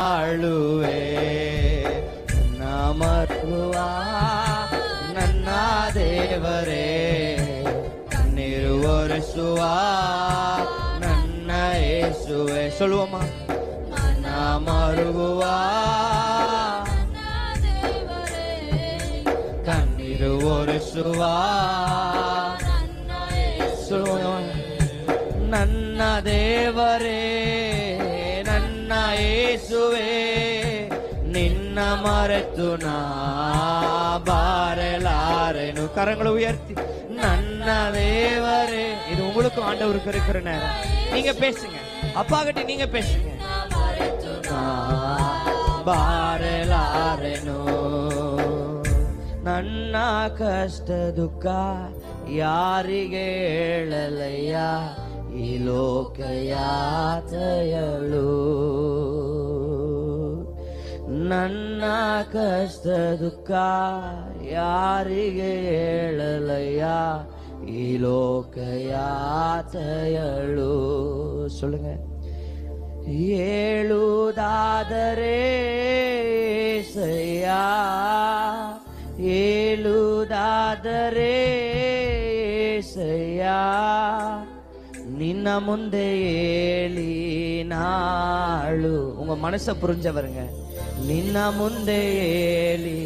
ಆಳುವೆ ನನ್ನ ಮರುವ ನನ್ನ ದೇವರೇ ಕಣ್ಣೀರು ಒರೆಸುವ ನನ್ನ ಯೇಸುವೆ சொல்லுவோமா ನನ್ನ ಮರುಗುವ ಕಣ್ಣೀರು ಒರೆಸುವ ನನ್ನ ದೇವರೇ ನನ್ನ ಯೇಸುವೆ ನಿನ್ನ ಮರೆತು ನಾ ಬಾರಲಾರೆನು. கரங்களை உயர்த்தி ನನ್ನ தேவரே. இது உங்களுக்கும் ஆண்டவருக்கு இருக்கிற நேரம். நீங்க பேசுங்க, அப்பா கிட்ட நீங்க பேசுங்க. ಬಾರಲಾರೆನು ನನ್ನ ಕಷ್ಟ ದುಃಖ ಯಾರಿಗೆ ಹೇಳಲಯ್ಯ ಈ ಲೋಕ ಯಾತಯಳು. ನನ್ನ ಕಷ್ಟ ದುಃಖ ಯಾರಿಗೆ ಹೇಳಲಯ್ಯ ಈ ಲೋಕ ಯಾತಯಳು. சொல்லுங்க. ಏಳುವುದಾದರೆ ಏಸಯ್ಯ ಏಳುವುದಾದರೆ ಏಸಯ್ಯ ನಿನ್ನ ಮುಂದೆ ஏழி நாளு. உங்க மனசை புரிஞ்சவருங்க. நின்ன முந்தே ஏழி